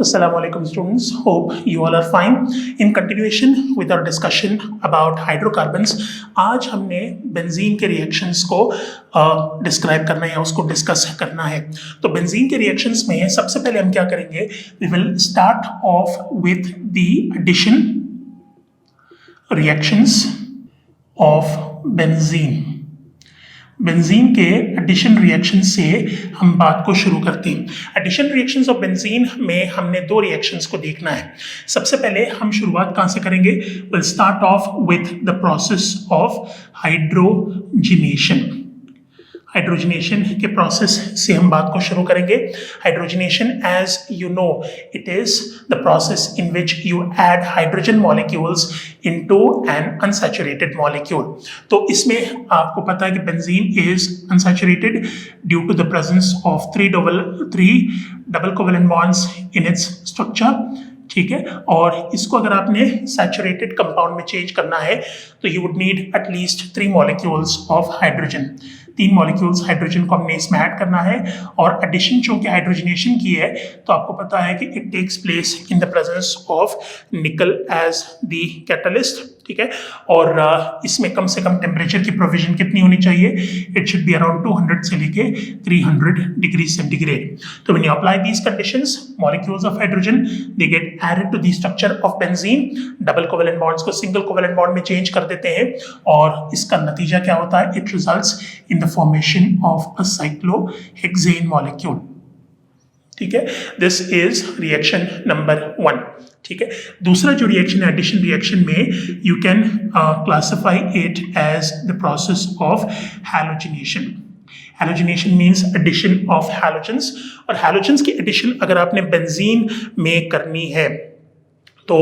Assalamu alaikum students, hope you all are fine. In continuation with our discussion about hydrocarbons, आज हमने benzene के reactions को describe करना है या उसको डिस्कस करना है. तो बेंजीन के रिएक्शंस में सबसे पहले हम क्या करेंगे, we will start off with the addition reactions of benzene. Benzene के एडिशन रिएक्शन से हम बात को शुरू करते हैं. एडिशन रिएक्शंस ऑफ बेंजीन में हमने दो रिएक्शंस को देखना है. सबसे पहले हम शुरुआत कहाँ से करेंगे, will start off with the process of hydrogenation. Hydrogenation के प्रोसेस से हम बात को शुरू करेंगे. Hydrogenation, as you know, it is the process in which you add hydrogen molecules into an unsaturated molecule. तो इसमें आपको पता है कि benzene is unsaturated due to the presence of three double covalent bonds in its structure. ठीक है, और इसको अगर आपने सैचुरेटेड कंपाउंड में चेंज करना है तो you would need at least 3 molecules of hydrogen. 3 molecules hydrogen को हमने इसमें ऐड करना है. और एडिशन चूंकि हाइड्रोजनेशन की है तो आपको पता है कि it takes place in the presence of nickel as the catalyst. ठीक है, और इसमें कम से कम टेम्परेचर की प्रोविजन कितनी होनी चाहिए, इट शुड बी अराउंड 200 से लेके 300 डिग्री सेंटीग्रेड. तो when you apply these conditions, molecules of hydrogen they get added to the structure of benzene. Double covalent bonds को सिंगल कोवेलेंट बॉन्ड में चेंज कर देते हैं और इसका नतीजा क्या होता है, it results in the formation of a cyclohexane molecule. ठीक है, दिस इज रिएक्शन नंबर 1. ठीक है, दूसरा जो रिएक्शन है एडिशन रिएक्शन में, you can classify it as the process of halogenation. Halogenation means addition of halogens. और हैलोजेंस की एडिशन अगर आपने बेंजीन में करनी है तो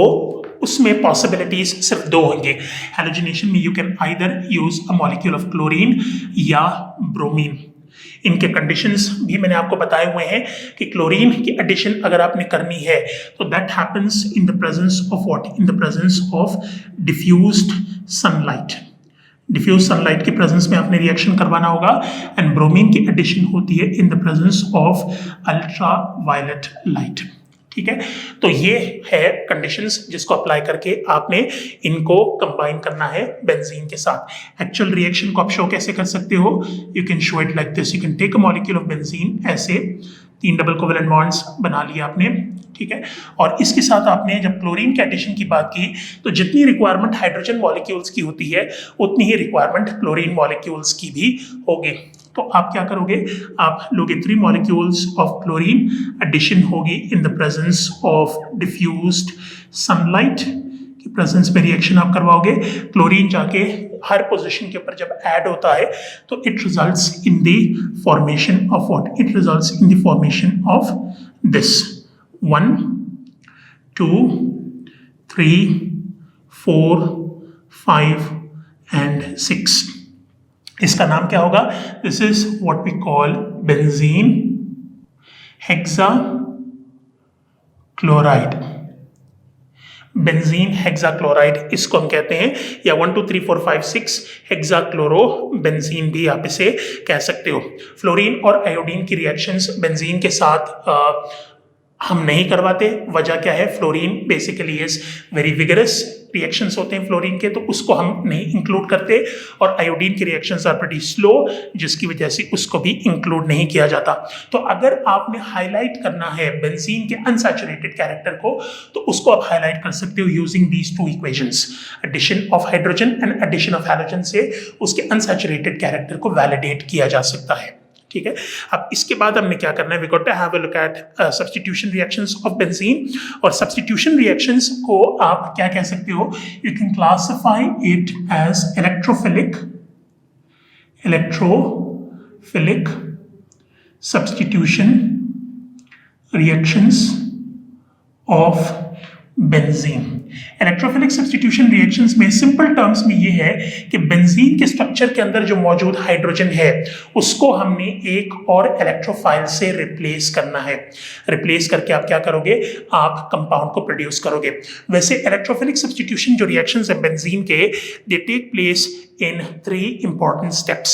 उसमें पॉसिबिलिटीज सिर्फ 2 होंगे. हैलोजिनेशन में you can either use a molecule of chlorine या ब्रोमीन. इनके कंडीशंस भी मैंने आपको बताए हुए हैं कि क्लोरीन की एडिशन अगर आपने करनी है तो that happens in the presence of what, in the presence of diffused sunlight. Diffuse sunlight की प्रेजेंस में आपने रिएक्शन करवाना होगा. एंड ब्रोमीन की एडिशन होती है in the presence of ultraviolet light. ठीक है, तो ये है कंडीशंस जिसको अप्लाई करके आपने इनको कंबाइन करना है बेंजीन के साथ. एक्चुअल रिएक्शन को आप शो कैसे कर सकते हो, you can show it like this. You can take a molecule of benzene, ऐसे 3 डबल कोवेलेंट बॉन्ड्स बना लिए आपने. ठीक है, और इसके साथ आपने जब क्लोरीन के एडिशन की बात की तो जितनी रिक्वायरमेंट हाइड्रोजन मॉलिक्यूल्स की होती है उतनी ही रिक्वायरमेंट क्लोरीन मॉलिक्यूल्स की भी होगी. तो आप क्या करोगे, आप लोगे 3 मॉलिक्यूल्स ऑफ क्लोरीन, एडिशन होगी इन the presence of diffused sunlight की प्रेजेंस में रिएक्शन आप करवाओगे. क्लोरीन जाके हर पोजीशन के ऊपर जब ऐड होता है तो it results in the formation of what, it results in the formation of this 1 2 3 4 5 and 6. इसका नाम क्या होगा, this is what we call benzene hexachloride. Benzene hexachloride इसको हम कहते हैं, या 1 2 3 4 5 6 हेक्साक्लोरो बेंजीन भी आप इसे कह सकते हो. फ्लोरीन और आयोडीन की रिएक्शंस बेंजीन के साथ हम नहीं करवाते. वजह क्या है, fluorine basically is very vigorous. Reactions होते हैं फ्लोरीन के तो उसको हम नहीं इंक्लूड करते, और आयोडीन की रिएक्शंस आर प्रीटी स्लो जिसकी वजह से उसको भी इंक्लूड नहीं किया जाता. तो अगर आपने हाईलाइट करना है बेंजीन के अनसैचुरेटेड कैरेक्टर को तो उसको आप हाईलाइट कर सकते हो using these 2 equations. Addition of hydrogen and addition of halogen से उसके अनसैचुरेटेड कैरेक्टर को वैलिडेट किया जा सकता है. ठीक है, अब इसके बाद हमने क्या करना है, we got to have a look at substitution reactions of benzene. और सब्स्टिट्यूशन रिएक्शंस को आप क्या कह सकते हो, you can classify it as electrophilic substitution reactions of benzene. Electrophilic substitution reactions में सिंपल टर्म्स में ये है कि बेंजीन के स्ट्रक्चर के अंदर जो मौजूद हाइड्रोजन है उसको हमने एक और इलेक्ट्रोफाइल से रिप्लेस करना है. रिप्लेस करके आप क्या करोगे, आप कंपाउंड को प्रोड्यूस करोगे. वैसे इलेक्ट्रोफिलिक सब्स्टिट्यूशन जो रिएक्शंस है बेंजीन के, they take place in 3 important steps.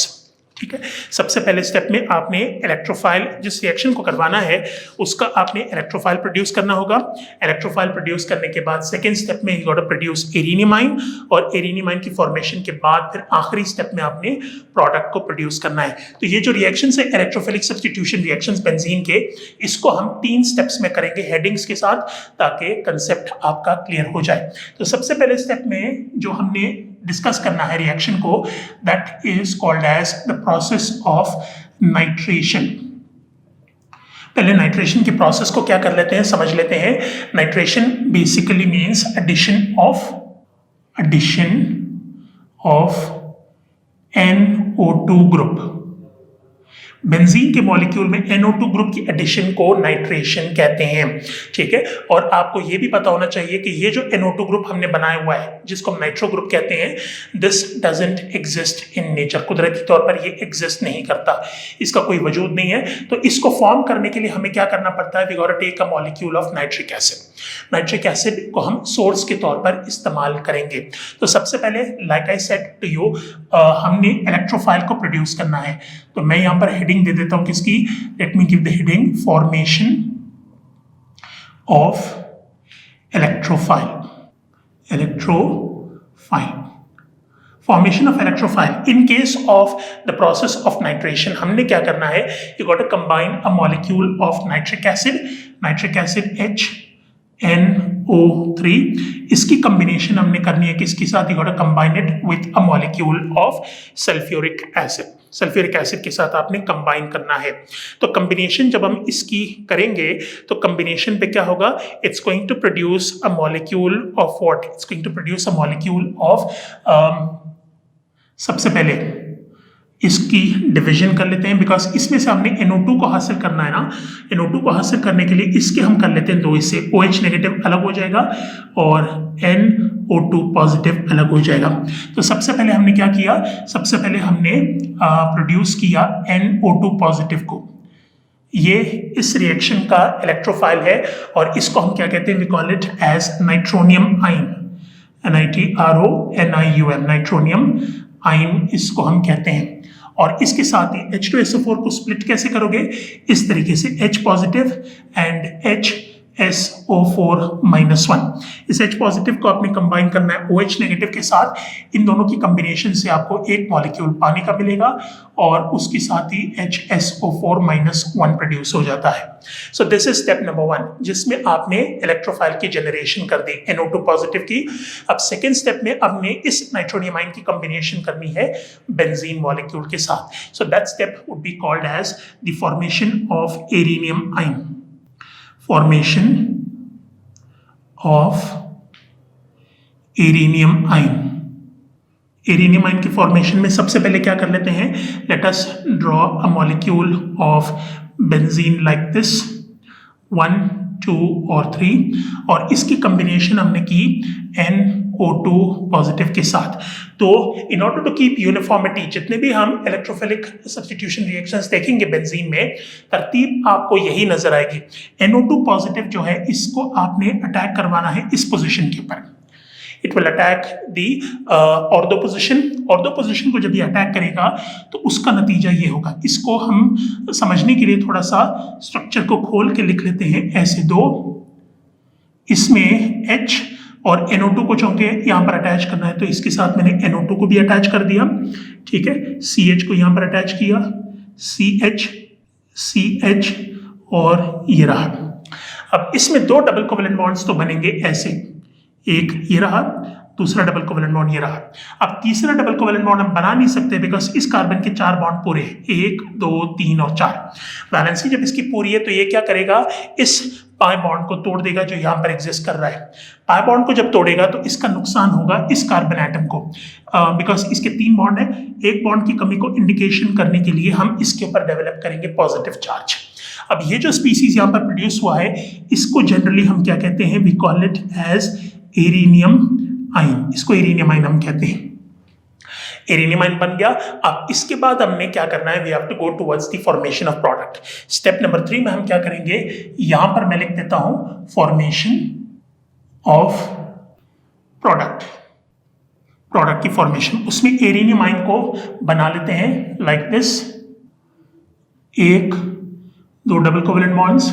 ठीक है। सबसे पहले स्टेप में आपने इलेक्ट्रोफाइल, जिस रिएक्शन को करवाना है उसका आपने इलेक्ट्रोफाइल प्रोड्यूस करना होगा। इलेक्ट्रोफाइल प्रोड्यूस करने के बाद सेकेंड स्टेप में you got to produce arenium ion, और एरिनियम आयन की फॉर्मेशन के बाद फिर आखिरी स्टेप में आपने प्रोडक्ट को प्रोड्यूस करना है। तो ये जो रिएक्शन है इलेक्ट्रोफिलिक सब्स्टिट्यूशन रिएक्शंस बेंजीन के, इसको हम 3 स्टेप्स में करेंगे हेडिंग्स के साथ, ताकि कंसेप्ट आपका क्लियर हो जाए। तो सबसे पहले स्टेप में जो हमने डिस्कस करना है रिएक्शन को, that is called as the process of nitration. पहले नाइट्रेशन की प्रोसेस को क्या कर लेते हैं, समझ लेते हैं। Nitration basically means addition of NO2 group. Benzene के मॉलिक्यूल में NO2 ग्रुप की एडिशन को नाइट्रेशन कहते हैं, ठीक है। और आपको यह भी पता होना चाहिए कि ये जो NO2 ग्रुप हमने बनाया हुआ है, जिसको हम नाइट्रो ग्रुप कहते हैं, this doesn't exist in nature. कुदरती तौर पर ये एग्जिस्ट नहीं करता, इसका कोई वजूद नहीं है। तो इसको फॉर्म करने के लिए हमें क्या करना पड़ता है, we got to take a molecule of nitric acid. Nitric acid को हम सोर्स के तौर पर इस्तेमाल करेंगे। तो सबसे पहले like I said to you, हमने इलेक्ट्रोफाइल को प्रोड्यूस करना है। तो मैं यहां पर हेडिंग दे देता हूं किसकी, let me give the heading formation of electrophile. Formation of electrophile in case of the process of nitration, हमने क्या करना है, you got to combine a molecule of nitric acid HNO3, इसकी कॉम्बिनेशन हमने करनी है किसके साथ, you got to combine it with a molecule of sulphuric acid. Sulphuric acid के साथ आपने कंबाइन करना है। तो कॉम्बिनेशन जब हम इसकी करेंगे तो कॉम्बिनेशन पे क्या होगा, it's going to produce a molecule of what, it's going to produce a molecule of, सबसे पहले इसकी डिवीजन कर लेते हैं, बिकॉज इसमें से हमने NO2 को हासिल करना है ना। NO2 को हासिल करने के लिए इसके हम कर लेते हैं 2 हिस्से, OH नेगेटिव अलग हो जाएगा और NO2 पॉजिटिव अलग हो जाएगा। तो सबसे पहले हमने क्या किया, सबसे पहले हमने प्रोड्यूस किया NO2 पॉजिटिव को। ये इस रिएक्शन का इलेक्ट्रोफाइल है और इसको हम क्या कहते हैं, we call it as nitronium ion, NitroNium, nitronium ion इसको हम कहते हैं। और इसके साथ ही H2SO4 को स्प्लिट कैसे करोगे, इस तरीके से H पॉजिटिव एंड HSO4-1। इस H पॉजिटिव को आपने कंबाइन करना है OH नेगेटिव के साथ। इन दोनों की कॉम्बिनेशन से आपको एक मॉलिक्यूल पानी का मिलेगा और उसके साथ ही HSO4-1 प्रोड्यूस हो जाता है। So this is step number 1, जिसमें आपने इलेक्ट्रोफाइल की जनरेशन कर दी NO2 पॉजिटिव की। अब सेकेंड स्टेप में आपने इस नाइट्रोनियम आयन की कॉम्बिनेशन करनी है बेंजीन मॉलिक्यूल के साथ। So that step would be called as the formation of arenium ion. Formation of arenium ion. Arenium ion की फॉर्मेशन में सबसे पहले क्या कर लेते हैं, let us draw a molecule of benzene like this, 1, 2 और 3, और इसकी कॉम्बिनेशन हमने की NO2 पॉजिटिव के साथ। तो in order to keep uniformity, जितने भी हम इलेक्ट्रोफिलिक सब्स्टिट्यूशन रिएक्शंस देखेंगे बेंजीन में, तरतीब आपको यही नजर आएगी। NO2 पॉजिटिव जो है, इसको आपने अटैक करवाना है इस पोजीशन के ऊपर। It will attack the ortho position. Ortho position को जब ये अटैक करेगा तो उसका नतीजा ये होगा। इसको हम समझने के लिए थोड़ा सा स्ट्रक्चर को खोल के लिख लेते हैं ऐसे 2, इसमें H और NO2 को चूंकि यहाँ पर अटैच करना है तो इसके साथ मैंने NO2 को भी अटैच कर दिया, ठीक है। CH को यहाँ पर अटैच किया, CH और ये रहा। अब इसमें 2 डबल कोवेलेंट बॉन्ड्स तो बनेंगे ऐसे, एक ये रहा, दूसरा डबल कोवेलेंट बॉन्ड ये रहा। अब तीसरा डबल कोवेलेंट बॉन्ड हम बना नहीं सकते बिकॉज इस कार्बन के 4 बॉन्ड पूरे हैं, 1, 2, 3 और 4। वैलेंसी जब इसकी पूरी है तो ये क्या करेगा, इस पाई बॉन्ड को तोड़ देगा जो यहाँ पर एग्जिस्ट कर रहा है। पाई बॉन्ड को जब तोड़ेगा तो इसका नुकसान होगा इस कार्बन एटम को, बिकॉज इसके 3 बॉन्ड है। एक बॉन्ड की कमी को इंडिकेशन करने के लिए हम इसके ऊपर डेवलप करेंगे पॉजिटिव चार्ज। अब ये जो स्पीसीज यहाँ पर प्रोड्यूस हुआ है, इसको जनरली हम क्या कहते हैं, we call it as arenium ion. इसको एरिनियम आयन हम कहते हैं। एरिनियम आयन बन गया। अब इसके बाद हमने क्या करना है, we have to go towards the formation of product. Step number 3 में हम क्या करेंगे, यहां पर मैं लिख देता हूं फॉर्मेशन ऑफ प्रोडक्ट। प्रोडक्ट की फॉर्मेशन, उसमें एरिनियम आयन को बना लेते हैं लाइक दिस, एक दो डबल कोवेलेंट बॉन्ड्स,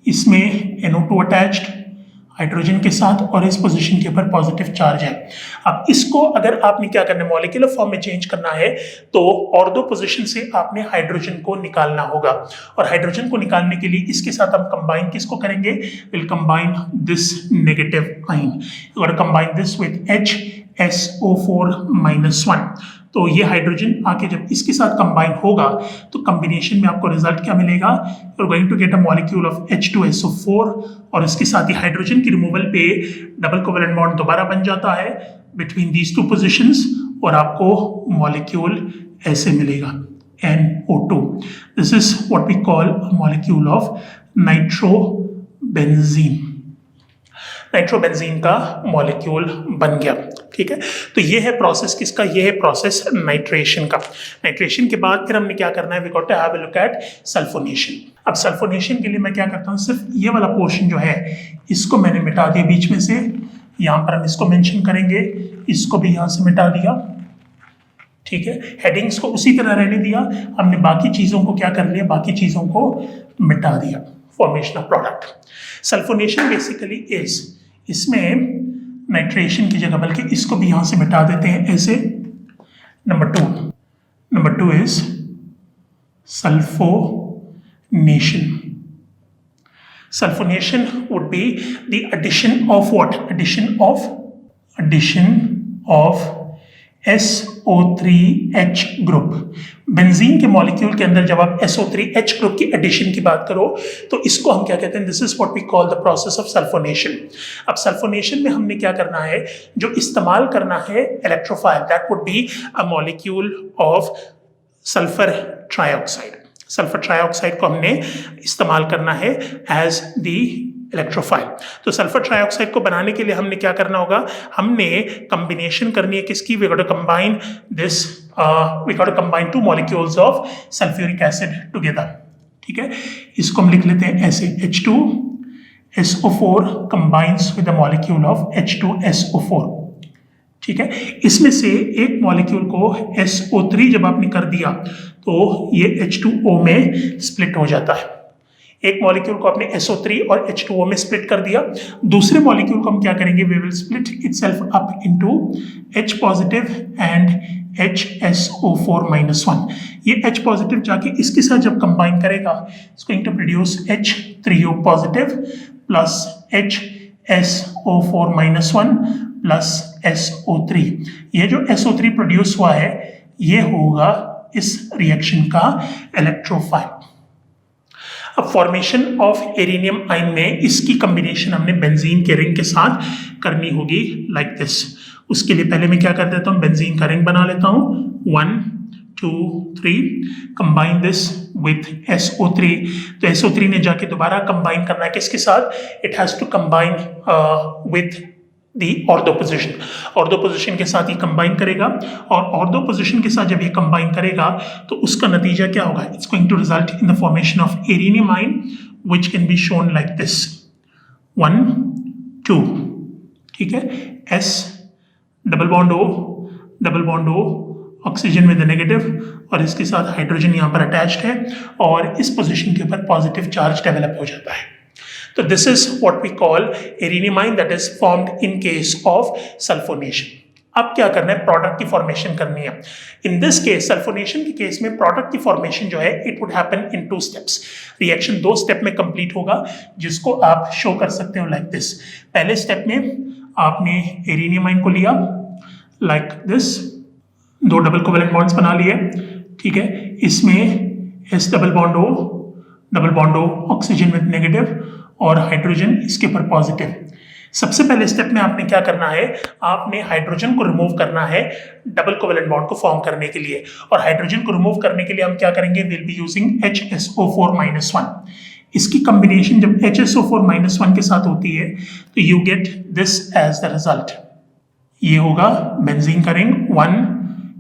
इसमें NO2 अटैच्ड हाइड्रोजन के साथ और इस पोजीशन के ऊपर पॉजिटिव चार्ज है। अब इसको अगर आपने क्या करना है, मॉलिक्यूलर फॉर्म में चेंज करना है तो और दो पोजीशन से आपने हाइड्रोजन को निकालना होगा, और हाइड्रोजन को निकालने के लिए इसके साथ हम कंबाइन किसको करेंगे, will combine this negative ion और कंबाइन दिस विद HSO4-1। तो ये हाइड्रोजन आके जब इसके साथ कंबाइन होगा तो कॉम्बिनेशन में आपको रिजल्ट क्या मिलेगा, you are going to get a molecule of H2SO4 और इसके साथ ही हाइड्रोजन की रिमूवल पे डबल कोवेलेंट बॉन्ड दोबारा बन जाता है बिटवीन दीज टू पोजीशंस और आपको मॉलिक्यूल ऐसे मिलेगा NO2। This is what we call a molecule of nitrobenzene. Nitrobenzene का मॉलिक्यूल बन गया, ठीक है। तो ये है प्रोसेस किसका, ये है प्रोसेस नाइट्रेशन का। नाइट्रेशन के बाद फिर हमने क्या करना है, we got to have a look at sulphonation. अब सल्फोनेशन के लिए मैं क्या करता हूँ, सिर्फ ये वाला पोर्शन जो है इसको मैंने मिटा दिया बीच में से, यहाँ पर हम इसको मेंशन करेंगे, इसको भी यहाँ से मिटा दिया, ठीक है। हेडिंग्स को उसी तरह रहने दिया, हमने बाकी चीजों को क्या कर लिया, बाकी चीजों को मिटा दिया। Formation of product sulphonation basically is, इसमें नाइट्रेशन की जगह बल्कि इसको भी यहां से मिटा देते हैं ऐसे। Number two is sulphonation. Sulphonation would be the addition of what, addition of SO3H group. Benzene के मॉलिक्यूल के अंदर जब आप SO3H ग्रुप की एडिशन की बात करो तो इसको हम क्या कहते हैं, this is what we call the process of sulphonation. अब सल्फोनेशन में हमने क्या करना है, जो इस्तेमाल करना है electrophile, that would be a molecule of sulphur trioxide. Sulphur trioxide को हमने इस्तेमाल करना है एज द इलेक्ट्रोफाइल। तो सल्फर ट्राइऑक्साइड को बनाने के लिए हमने क्या करना होगा, हमने कॉम्बिनेशन करनी है किसकी, we got to combine this, we got to combine two molecules of sulphuric acid together, ठीक है। इसको हम लिख लेते हैं ऐसे, H2SO4 combines with the molecule of H2SO4, ठीक है। इसमें से एक मॉलिक्यूल को SO3 जब आपने कर दिया तो ये H2O में स्प्लिट हो जाता है। एक मॉलिक्यूल को आपने SO3 और H2O में स्प्लिट कर दिया, दूसरे मॉलिक्यूल को हम क्या करेंगे, we will split itself up into H positive and HSO4-1। ये H पॉजिटिव जाके इसके साथ जब कंबाइन करेगा, it's going to produce H3O positive plus HSO4-1 plus SO3। ये जो SO3 प्रोड्यूस हुआ है ये होगा इस रिएक्शन का इलेक्ट्रोफाइल। अब फॉर्मेशन ऑफ एरिनियम आयन में इसकी कॉम्बिनेशन हमने बेंजीन के रिंग के साथ करनी होगी लाइक दिस। उसके लिए पहले मैं क्या कर देता हूँ, बेंजीन का रिंग बना लेता हूँ, 1 2 3, कंबाइन दिस विथ SO3। तो SO3 ने जाके दोबारा कंबाइन करना है किसके साथ, it has to combine with the ortho position. Ortho position के साथ ही कंबाइन करेगा, और ऑर्थो पोजिशन के साथ जब ये कंबाइन करेगा तो उसका नतीजा क्या होगा, it's going to result in the formation of arenium ion which can be shown like this 1 2, ठीक है। S double bond O oxygen with negative, और इसके साथ हाइड्रोजन यहाँ पर अटैच्ड है और इस पोजिशन के ऊपर पॉजिटिव चार्ज डेवलप हो जाता है। तो this is what we call arenium ion that is formed in case of sulphonation. अब क्या करना है, प्रोडक्ट की फॉर्मेशन करनी है। इन दिस केस सल्फोनेशन के केस में प्रोडक्ट की फॉर्मेशन जो है it would happen in 2 steps. Reaction 2 step में कंप्लीट होगा जिसको आप शो कर सकते हो लाइक दिस। पहले स्टेप में आपने एरिनियम आयन को लिया like this, 2 double covalent bonds बना लिए, ठीक है। इसमें S double bond O oxygen with negative और हाइड्रोजन इसके ऊपर पॉजिटिव। सबसे पहले स्टेप में आपने क्या करना है, आपने हाइड्रोजन को रिमूव करना है डबल कोवेलेंट बॉन्ड को फॉर्म करने के लिए, और हाइड्रोजन को रिमूव करने के लिए हम क्या करेंगे, विल बी यूजिंग HSO4-1। इसकी कॉम्बिनेशन जब HSO4-1 के साथ होती है तो you get this as the result. ये होगा बेंजीन का रिंग, 1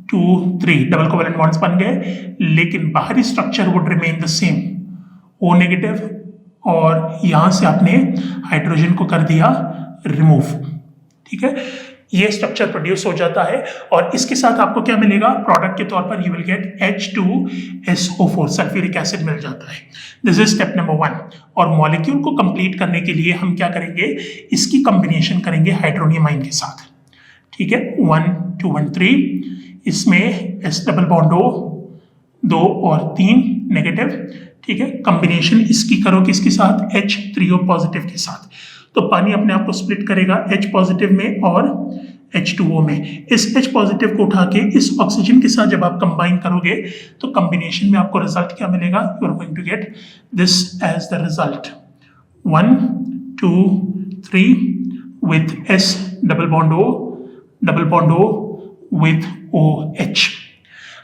2 3 डबल कोवेलेंट बॉन्ड्स बन गए, लेकिन बाहरी structure would remain the same, O negative, और यहां से आपने हाइड्रोजन को कर दिया रिमूव, ठीक है। ये स्ट्रक्चर प्रोड्यूस हो जाता है और इसके साथ आपको क्या मिलेगा, प्रोडक्ट के तौर पर you will get H2SO4 sulphuric acid मिल जाता है। This is step number 1। और मॉलिक्यूल को कंप्लीट करने के लिए हम क्या करेंगे, इसकी कॉम्बिनेशन करेंगे हाइड्रोनियम आयन के साथ। ठीक है, 1 2 1 3, इसमें S डबल बॉन्ड O 2 और 3 नेगेटिव। ठीक है, कॉम्बिनेशन इसकी करो किसके साथ, H3O पॉजिटिव के साथ। तो पानी अपने आप को स्प्लिट करेगा H पॉजिटिव में और H2O में। इस H पॉजिटिव को उठा के इस ऑक्सीजन के साथ जब आप कंबाइन करोगे तो कॉम्बिनेशन में आपको रिजल्ट क्या मिलेगा, you are going to get this as the result 1 2 3 with S double bond O with OH।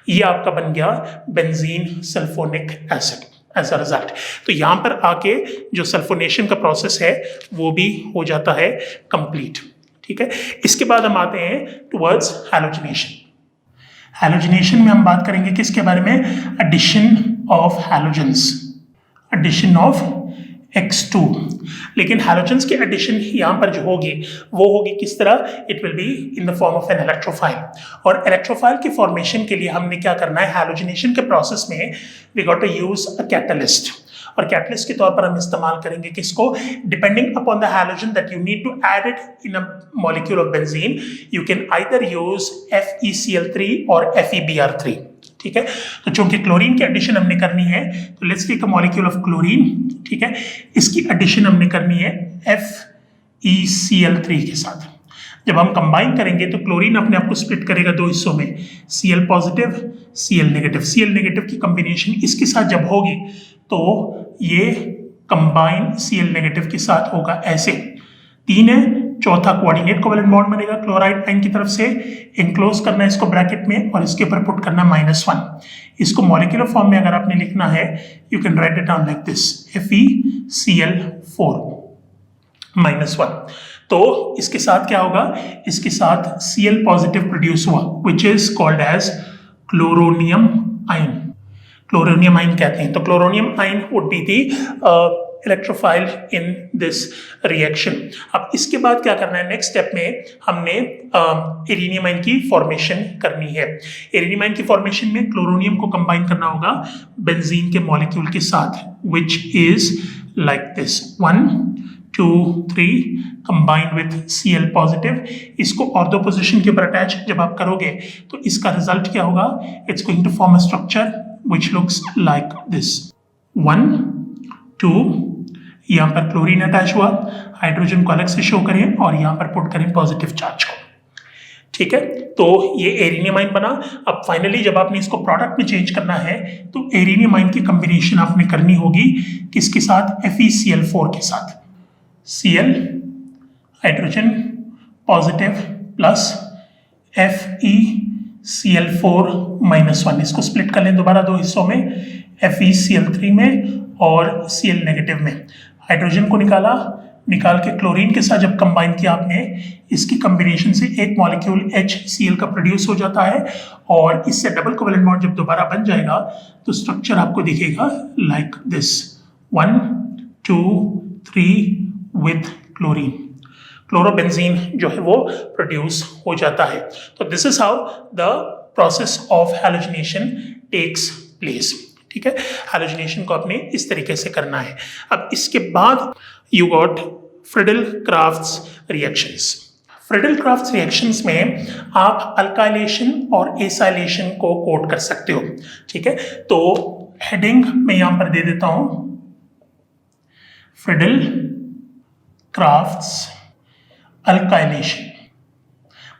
ये आपका बन गया benzene sulphonic acid as a result. तो यहां पर आके जो सल्फोनेशन का प्रोसेस है वो भी हो जाता है कंप्लीट। ठीक है, इसके बाद हम आते हैं टुवर्ड्स हैलोजिनेशन। हैलोजिनेशन में हम बात करेंगे किसके बारे में, addition of halogens, addition of X2। लेकिन हैलोजेंस की एडिशन यहाँ पर जो होगी वो होगी किस तरह, it will be in the form of an electrophile. और इलेक्ट्रोफाइल के फॉर्मेशन के लिए हमने क्या करना है, हैलोजिनेशन के प्रोसेस में we got to use a catalyst. और कैटलिस्ट के तौर पर हम इस्तेमाल करेंगे किसको, depending upon the halogen that you need to add it in a molecule of benzene, you can either use FeCl3 और FeBr3। ठीक है, तो चूंकि क्लोरीन की एडिशन हमने करनी है तो let's take a molecule of chlorine. ठीक है, इसकी एडिशन हमने करनी है FeCl3 के साथ। जब हम कंबाइन करेंगे तो क्लोरीन अपने आप को स्प्लिट करेगा दो हिस्सों में, Cl positive Cl negative. Cl negative की कॉम्बिनेशन इसके साथ जब होगी तो ये कंबाइन Cl नेगेटिव के साथ होगा ऐसे। 3 है, चौथा कोऑर्डिनेट कोवेलेंट बॉन्ड बनेगा क्लोराइड आयन की तरफ से, इंक्लोज करना है इसको ब्रैकेट में और इसके ऊपर पुट करना -1। इसको मॉलिक्यूलर फॉर्म में अगर आपने लिखना है you can write it down like this, FeCl4 -1। तो इसके साथ क्या होगा, इसके साथ Cl पॉजिटिव प्रोड्यूस हुआ which is called as chloronium ion. Chloronium ion कहते हैं। तो chloronium ion would be the electrophile in this reaction. अब इसके बाद क्या करना है, नेक्स्ट स्टेप में हमने एरिनियम आयन की फॉर्मेशन करनी है। एरिनियम आयन की फॉर्मेशन में क्लोरोनियम को कंबाइन करना होगा बेंजीन के मॉलिक्यूल के साथ, which is like this 1 2 3 combined with Cl positive. इसको ऑर्थो पोजिशन के ऊपर अटैच जब आप करोगे तो इसका रिजल्ट क्या होगा, it's going to form a structure which looks like this 1 2, यहाँ पर क्लोरीन अटैच हुआ, हाइड्रोजन को अलग से शो करें और यहाँ पर पुट करें पॉजिटिव चार्ज को। ठीक है, तो ये एरिनियम आयन बना। अब फाइनली जब आपने इसको प्रोडक्ट में चेंज करना है तो एरिनियम आयन की कॉम्बिनेशन आपने करनी होगी किसके साथ, FeCl4 के साथ। Cl hydrogen positive plus FeCl4 -1। इसको स्प्लिट कर लें दोबारा दो हिस्सों में, FeCl3 में और Cl नेगेटिव में। हाइड्रोजन को निकाल के क्लोरीन के साथ जब कंबाइन किया आपने, इसकी कॉम्बिनेशन से एक मॉलिक्यूल HCl का प्रोड्यूस हो जाता है और इससे डबल कोवेलेंट बॉन्ड जब दोबारा बन जाएगा तो स्ट्रक्चर आपको दिखेगा like this 1 2 3 with chlorine. Chlorobenzene जो है वो प्रोड्यूस हो जाता है। तो this is how the process of halogenation takes place. ठीक है, हैलोजिनेशन को आपने इस तरीके से करना है। अब इसके बाद you got Friedel-crafts reactions. Friedel-crafts reactions में आप अल्काइलेशन और एसाइलेशन को कोड कर सकते हो। ठीक है, तो हेडिंग मैं यहां पर दे देता हूं, फ्रिडल-क्राफ्ट्स अल्काइलेशन।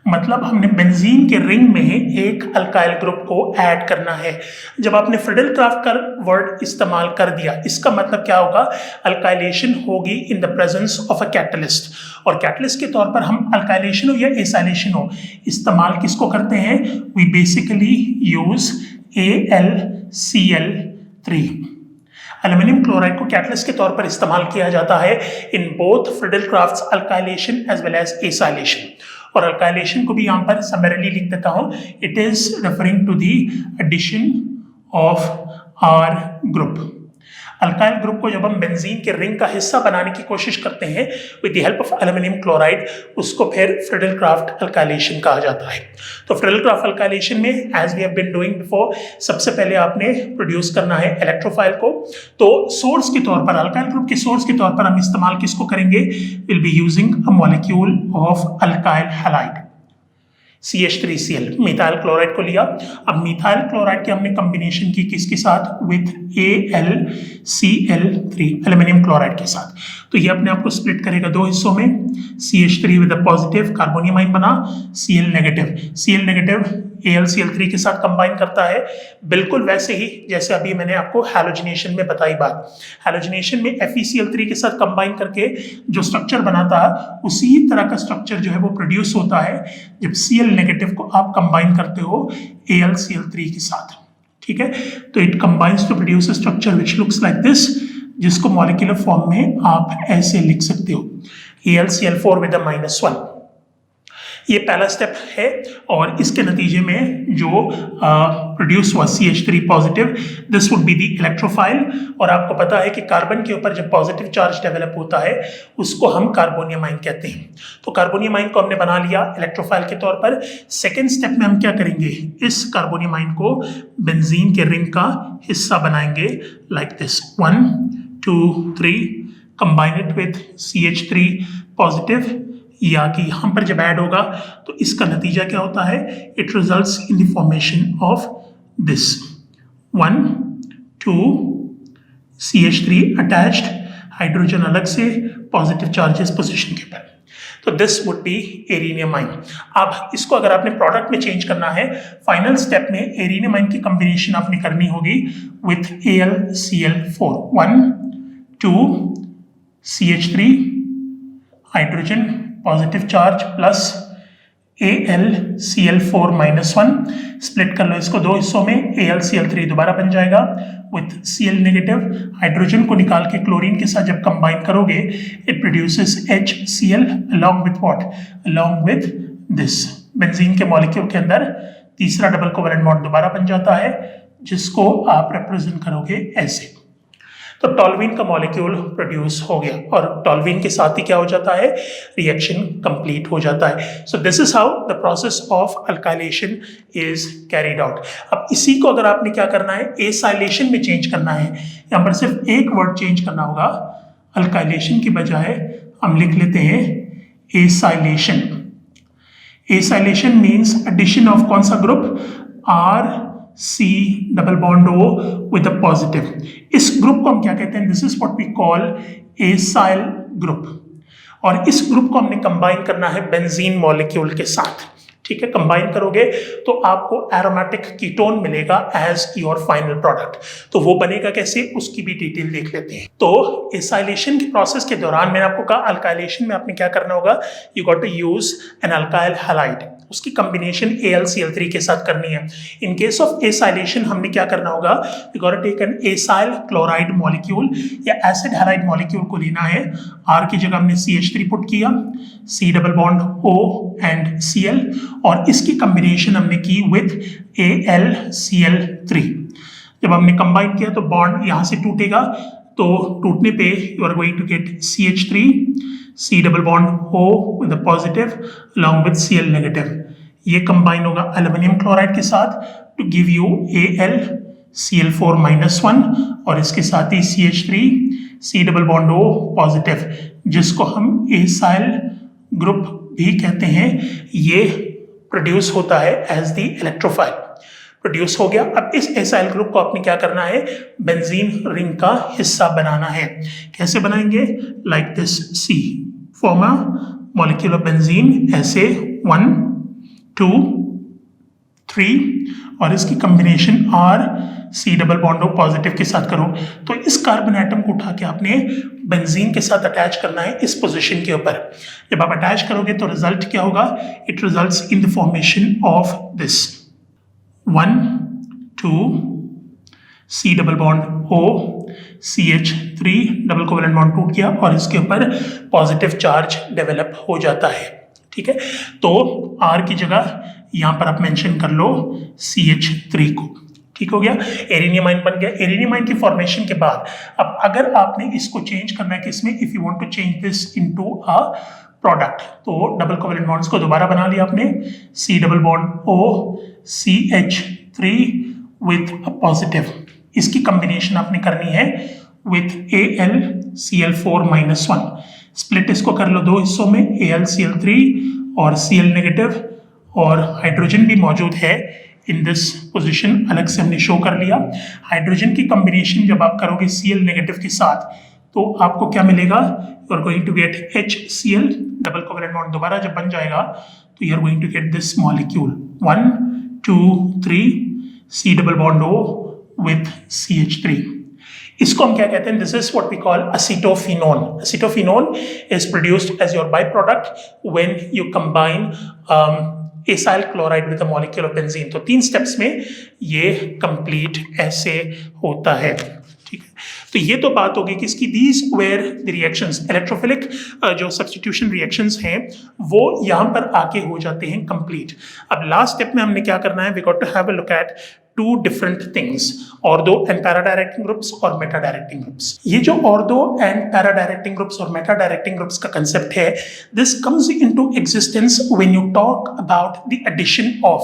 मतलब हमने बेंजीन के रिंग में एक अल्काइल ग्रुप को ऐड करना है। जब आपने फ्रिडल-क्राफ्ट का वर्ड इस्तेमाल कर दिया, इसका मतलब क्या होगा, अल्काइलेशन होगी इन the presence of a catalyst. और कैटलिस्ट के तौर पर हम अल्काइलेशन हो या एसाइलेशन हो इस्तेमाल किसको करते हैं, we basically use AlCl3। Aluminium chloride को कैटलिस्ट के तौर पर इस्तेमाल किया जाता है in both Friedel Crafts alkylation as well as acylation. और अल्काइलेशन को भी यहाँ पर समरली लिख देता हूँ, it is referring to the addition of R group. Alkyl group को जब हम बेंजीन के रिंग का हिस्सा बनाने की कोशिश करते हैं with the help of aluminium chloride, उसको फिर फ्रिडल-क्राफ्ट अल्काइलेशन कहा जाता है। तो फ्रिडल-क्राफ्ट अल्काइलेशन में as we have been doing before, सबसे पहले आपने प्रोड्यूस करना है इलेक्ट्रोफाइल को। तो सोर्स के तौर पर, अल्काइल ग्रुप के सोर्स के तौर पर हम इस्तेमाल किसको करेंगे? Will be using a molecule of alkyl halide CH3Cl, methyl chloride को लिया। अब मिथाइल क्लोराइड की हमने कॉम्बिनेशन की किसके साथ? विथ AlCl3, एल्युमिनियम क्लोराइड के साथ। तो ये अपने आप को स्प्लिट करेगा दो हिस्सों में, CH3 with a positive carbonium ion बना, Cl नेगेटिव AlCl3 के साथ कंबाइन करता है। बिल्कुल वैसे ही जैसे अभी मैंने आपको हैलोजिनेशन में बताई बात, हैलोजिनेशन में FeCl3 के साथ कंबाइन करके जो स्ट्रक्चर बनाता है उसी तरह का स्ट्रक्चर जो है वो प्रोड्यूस होता है जब Cl नेगेटिव को आप कंबाइन करते हो AlCl3 के साथ। ठीक है, तो it combines to produce a structure which looks like this, जिसको मॉलिक्यूलर फॉर्म में आप ऐसे लिख सकते हो AlCl4 विद अ -1। ये पहला स्टेप है और इसके नतीजे में जो प्रोड्यूस हुआ CH3 positive, this would be the electrophile. और आपको पता है कि कार्बन के ऊपर जब पॉजिटिव चार्ज डेवलप होता है उसको हम कार्बोनियम आयन कहते हैं। तो कार्बोनियम आयन को हमने बना लिया इलेक्ट्रोफाइल के तौर पर। सेकेंड स्टेप में हम क्या करेंगे? इस कार्बोनियम आयन को बेंजीन के रिंग का हिस्सा बनाएंगे like this, 1 2 3, combine it with CH3 positive. या कि यहाँ पर जब ऐड होगा तो इसका नतीजा क्या होता है? It results in the formation of this 1 2 CH3 attached, hydrogen अलग से, पॉजिटिव चार्जेस पोजीशन के पर। तो दिस वुड बी एरिनियम आयन। अब इसको अगर आपने प्रोडक्ट में चेंज करना है, फाइनल स्टेप में एरिनियम आयन की कॉम्बिनेशन आपने करनी होगी with AlCl4, 1 2 CH3 hydrogen positive charge plus AlCl4 -1, split कर लो इसको दो हिस्सों में, AlCl3 दोबारा बन जाएगा विथ Cl नेगेटिव। हाइड्रोजन को निकाल के क्लोरीन के साथ जब कंबाइन करोगे it produces HCl along with what? Along with this. Benzene के मॉलिक्यूल के अंदर तीसरा डबल कोवेलेंट बॉन्ड दोबारा बन जाता है जिसको आप रिप्रेजेंट करोगे ऐसे। तो टॉल्यूइन का मॉलिक्यूल प्रोड्यूस हो गया और टॉल्यूइन के साथ ही क्या हो जाता है? रिएक्शन कंप्लीट हो जाता है। So this is how the process of alkylation is carried out. अब इसी को अगर आपने क्या करना है? एसाइलेशन में चेंज करना है। यहाँ पर सिर्फ एक वर्ड चेंज करना होगा, अल्काइलेशन की बजाय हम लिख लेते हैं acylation. Acylation means addition of कौन सा group? C double bond O with a positive. इस ग्रुप को हम क्या कहते हैं? This is what we call acyl group. और इस ग्रुप को हमने कंबाइन करना है बेंजीन मॉलिक्यूल के साथ। ठीक है, कंबाइन करोगे तो आपको एरोमेटिक कीटोन मिलेगा एज योर फाइनल प्रोडक्ट। तो वो बनेगा कैसे, उसकी भी डिटेल देख लेते हैं। तो एसाइलेशन के प्रोसेस के दौरान मैंने आपको कहा अल्काइलेशन में आपने क्या करना होगा? You got to use an alkyl halide, उसकी कॉम्बिनेशन AlCl3 के साथ करनी है। इन केस ऑफ एसाइलेशन हमने क्या करना होगा? We got to take an acyl chloride molecule या एसिड हैलाइड मॉलिक्यूल को लेना है। R की जगह हमने CH3 पुट किया, C double bond O and Cl, और इसकी कॉम्बिनेशन हमने की विथ AlCl3। जब हमने कंबाइन किया तो बॉन्ड यहां से टूटेगा, तो टूटने पे you are going to get CH3, C double bond O with a positive along with Cl negative. ये कंबाइन होगा एल्युमिनियम क्लोराइड के साथ टू गिव यू AlCl4 -1 और इसके साथ ही CH3, C double bond O positive, जिसको हम एसाइल ग्रुप भी कहते हैं। ये प्रोड्यूस होता है एज द इलेक्ट्रोफाइल। प्रोड्यूस हो गया। अब इस एसाइल ग्रुप को आपने क्या करना है? बेंजीन रिंग का हिस्सा बनाना है। कैसे बनाएंगे? Like this, C form a molecule of benzene, ऐसे 1 2 3, और इसकी combination C double bond O positive के साथ करो। तो इस कार्बन एटम को उठा के आपने बेंजीन के साथ अटैच करना है इस पोजीशन के ऊपर। जब आप अटैच करोगे तो रिजल्ट क्या होगा? It results in the formation of this 1 2 C double bond O CH3 double covalent bond टूट गया और इसके ऊपर पॉजिटिव चार्ज डेवलप हो जाता है। ठीक है, तो R की जगह यहां पर आप मेंशन कर लो CH3 को। ठीक हो गया, एरिनियमाइन बन गया। एरिनियमाइन की फॉर्मेशन के बाद अब अगर आपने इसको चेंज करना है कि इसमें if you want to change this into a product, तो डबल कोवेलेंट बॉन्ड्स को दोबारा बना लिया आपने, C double bond OCH3 with a positive, इसकी कॉम्बिनेशन आपने करनी है विथ AlCl4-1। स्प्लिट इसको कर लो दो हिस्सों में, AlCl3 और Cl नेगेटिव, और हाइड्रोजन भी मौजूद है इन दिस पोजिशन, अलग से हमने शो कर लिया। हाइड्रोजन की कॉम्बिनेशन जब आप करोगे Cl नेगेटिव के साथ तो आपको क्या मिलेगा, you are going to get HCl, double covalent bond दोबारा जब बन जाएगा तो you are going to get this molecule 1 2 3 C double bond O with CH3। इसको हम क्या कहते हैं, this is what we call acetophenone। Acetophenone is produced as your byproduct when you combine acyl chloride with a molecule of benzene. तो 3 steps में ये complete ऐसे होता है, ठीक है। तो ये तो बात होगी कि इसकी these where the reactions, electrophilic जो सब्स्टिट्यूशन रिएक्शंस हैं वो यहाँ पर आके हो जाते हैं कंप्लीट। अब लास्ट स्टेप में हमने क्या करना है, we got to have a look at two different things, ortho and para directing groups और meta directing groups। ये जो ortho and para directing groups और meta directing groups का concept है, this comes into existence when you talk about the addition of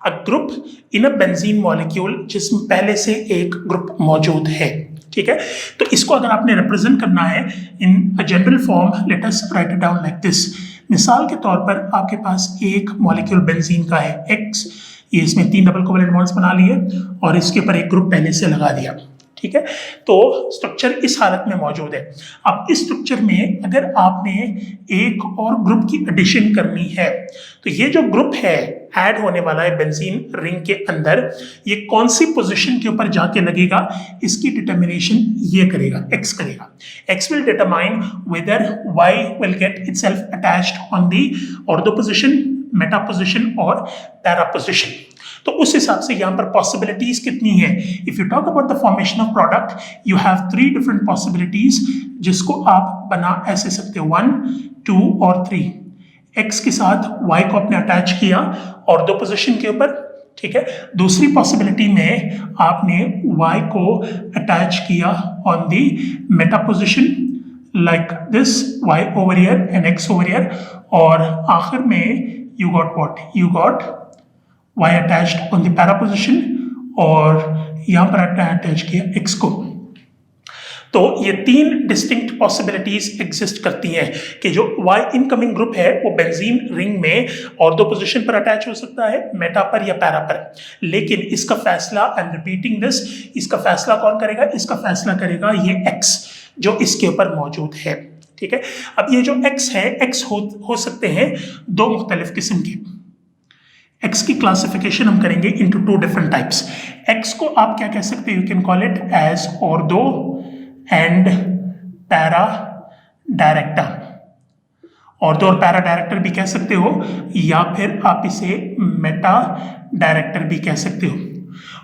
a group in a benzene molecule जिसमें पहले से एक ग्रुप मौजूद है, ठीक है। तो इसको अगर आपने रिप्रेजेंट करना है in a general form, let us write it down like this. मिसाल के तौर पर आपके पास एक मॉलिक्यूल बेंजीन का है X, ये इसमें 3 डबल कोवेलेंट बॉन्ड्स बना लिए और इसके ऊपर एक ग्रुप पहले से लगा दिया, ठीक है। तो स्ट्रक्चर इस हालत में मौजूद है। अब इस स्ट्रक्चर में अगर आपने एक और ग्रुप की एडिशन करनी है तो ये जो ग्रुप है ऐड होने वाला है बेंजीन रिंग के अंदर, ये कौन सी पोजीशन के ऊपर जाके लगेगा, इसकी डिटर्मिनेशन ये करेगा, X करेगा। X will determine whether Y will get itself attached on the ortho position, Meta position और पैरा पोजिशन। तो उस हिसाब से यहाँ पर पॉसिबिलिटीज कितनी है, if you talk about the formation of product you have 3 different possibilities जिसको आप बना ऐसे सकते हो 1 2 और 3। X के साथ Y को आपने अटैच किया और दो पोजिशन के ऊपर, ठीक है। दूसरी पॉसिबिलिटी में आपने Y को अटैच किया on the Meta position like this, Y over here and X over here, और आखिर में you got what? You got Y attached on the para position और यहाँ पर अटैच किया X को। तो ये 3 डिस्टिंक्ट पॉसिबिलिटीज एग्जिस्ट करती हैं कि जो Y इनकमिंग ग्रुप है वो बेंजीन रिंग में और दो पोजीशन पर अटैच हो सकता है, मेटा पर या पैरा पर। लेकिन इसका फैसला, आई एम रिपीटिंग दिस, इसका फैसला कौन करेगा, इसका फैसला करेगा ये X जो इसके ऊपर मौजूद है, ठीक है। अब ये जो X है, X हो सकते हैं 2 मुख्तलिफ किस्म के। X की क्लासिफिकेशन हम करेंगे इनटू 2 डिफरेंट टाइप्स। X को आप क्या कह सकते हो, you can call it as ortho and para director. Ortho और पैरा डायरेक्टर भी कह सकते हो या फिर आप इसे मेटा डायरेक्टर भी कह सकते हो।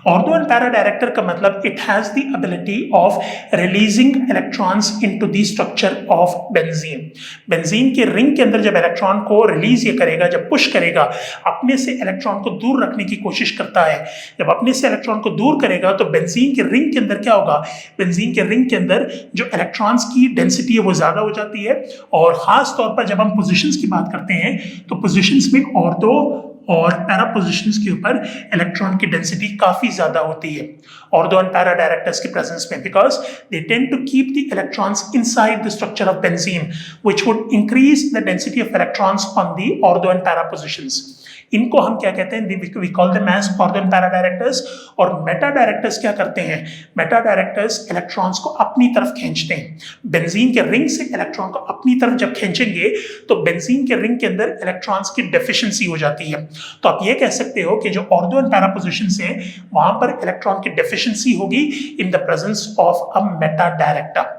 ऑर्थो एंड पैरा डायरेक्टर का मतलब it has the ability of releasing electrons into the structure of benzene. Benzene के रिंग के अंदर जब इलेक्ट्रॉन को रिलीज ये करेगा, जब पुश करेगा, अपने से इलेक्ट्रॉन को दूर रखने की कोशिश करता है। जब अपने से इलेक्ट्रॉन को दूर करेगा तो बेंजीन के रिंग के अंदर क्या होगा, बेंजीन के रिंग के अंदर जो इलेक्ट्रॉन्स की डेंसिटी है वो ज्यादा हो जाती है। और खास तौर पर जब हम पोजिशंस की बात करते हैं तो पोजिशंस में ऑर्थो और पैरा पोजिशंस के ऊपर इलेक्ट्रॉन की डेंसिटी काफी ज्यादा होती है ऑर्थो एंड पैरा डायरेक्टर्स की प्रेजेंस में, because they tend to keep the electrons inside the structure of benzene which would increase the density of electrons on the ortho and para positions. इनको हम क्या कहते हैं, we call them as ortho and para directors. और meta directors क्या करते हैं, Meta directors electrons को अपनी तरफ खींचते हैं। बेंजीन के रिंग से इलेक्ट्रॉन को अपनी तरफ जब खींचेंगे तो बेंजीन के रिंग के अंदर इलेक्ट्रॉन्स की डेफिशिएंसी हो जाती है। तो आप ये कह सकते हो कि जो ऑर्थो एंड पैरा पोजिशंस हैं वहां पर इलेक्ट्रॉन की डेफिशिएंसी होगी इन the presence of a Meta director.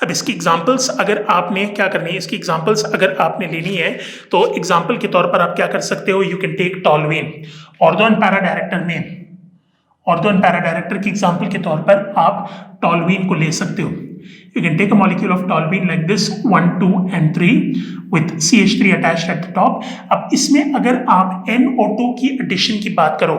अब इसकी एग्जांपल्स अगर आपने क्या करनी है, इसकी एग्जांपल्स अगर आपने लेनी है तो एग्जांपल के तौर पर आप क्या कर सकते हो, you can take toluene. Ortho and para director में, ऑर्थो एंड पैरा डायरेक्टर की एग्जांपल के तौर पर आप टॉलुइन को ले सकते हो। You can take a molecule of toluene like this 1, 2 and 3 with CH3 attached at the top. अब इसमें अगर आप NO2 की एडिशन की बात करो,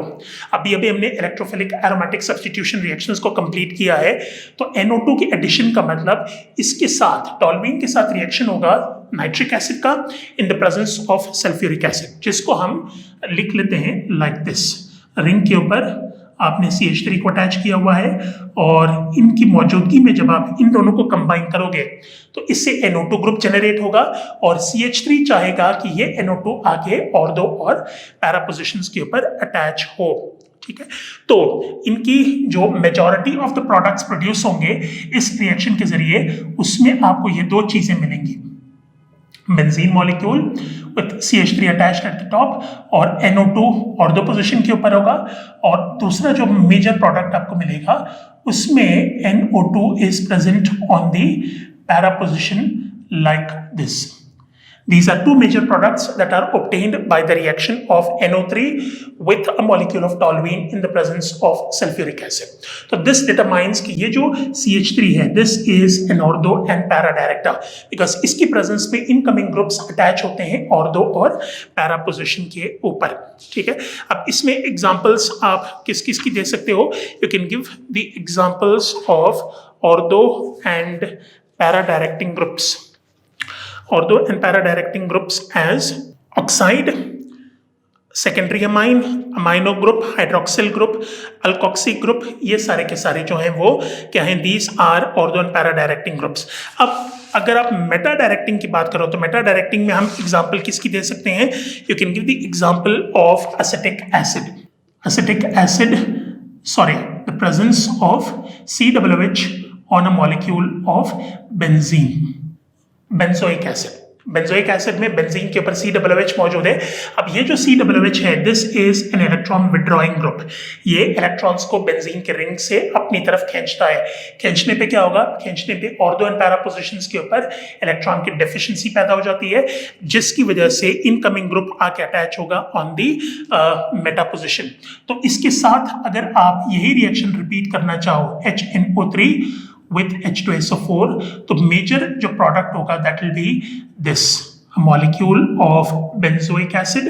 अभी हमने इलेक्ट्रोफिलिक एरोमेटिक सब्स्टिट्यूशन रिएक्शंस को कंप्लीट किया है, तो NO2 की एडिशन का मतलब इसके साथ टॉलुइन के साथ रिएक्शन होगा नाइट्रिक एसिड का इन the presence of sulphuric acid, जिसको हम लिख लेते हैं लाइक दिस। रिंग के ऊपर आपने CH3 को अटैच किया हुआ है और इनकी मौजूदगी में जब आप इन दोनों को कंबाइन करोगे तो इससे NO2 ग्रुप जनरेट होगा और CH3 चाहेगा कि ये NO2 आगे और दो और पैरा पोजिशंस के ऊपर अटैच हो। ठीक है, तो इनकी जो majority of the products produce होंगे इस रिएक्शन के जरिए, उसमें आपको ये दो चीजें मिलेंगी, benzene molecule with CH3 attached at the top और NO2 और दो पोजीशन के ऊपर होगा, और दूसरा जो मेजर प्रोडक्ट आपको मिलेगा उसमें NO2 is present on the para position like this. These are two major products that are obtained by the reaction of NO3 with a molecule of toluene in the presence of sulfuric acid. So this determines कि ये जो CH3 है, this is an ortho and para director, because इसकी presence पे incoming groups attach होते हैं ortho और para position के ऊपर। ठीक है, अब इसमें examples आप किस किस की दे सकते हो? You can give the examples of ortho and para directing groups. Ortho and para directing groups as oxide, secondary amine, amino group, hydroxyl group, alkoxy group, ये सारे के सारे जो हैं वो क्या हैं? These are ortho and para directing groups. अब अगर आप मेटा डायरेक्टिंग की बात करो तो मेटा डायरेक्टिंग में हम एग्जाम्पल किसकी दे सकते हैं? You can give the example of acetic acid. Acetic acid, sorry, the presence of COOH on a molecule of benzene, benzoic acid. Benzoic acid में बेंजीन के ऊपर COOH मौजूद है। अब ये जो COOH है, this is an electron withdrawing group. ये इलेक्ट्रॉन्स को बेंजीन के रिंग से अपनी तरफ खींचता है। खींचने पे क्या होगा? खींचने पे ऑर्थो एंड पैरा पोजीशंस के ऊपर इलेक्ट्रॉन की डेफिशिएंसी पैदा हो जाती है, जिसकी वजह से इनकमिंग ग्रुप आके अटैच होगा ऑन दी मेटा पोजीशन। तो इसके साथ अगर आप यही रिएक्शन रिपीट करना चाहो, HNO3 with H2SO4, तो मेजर जो प्रोडक्ट होगा that will be this molecule of benzoic acid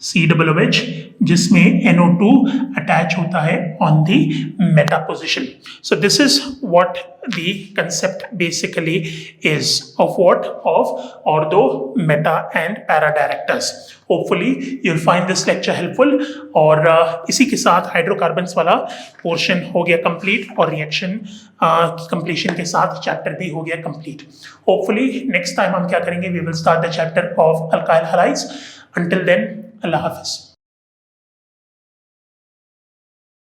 COOH, जिसमें NO2 अटैच होता है on the Meta position. So this is what the concept basically is of what? Of ortho, meta and para directors. Hopefully you'll find this lecture helpful, और इसी के साथ hydrocarbons वाला portion हो गया कंप्लीट और रिएक्शन की कंप्लीशन के साथ चैप्टर भी हो गया कंप्लीट। होपफुली नेक्स्ट टाइम हम क्या करेंगे? We will start the chapter of alkyl halides. Until then, Allah Hafiz.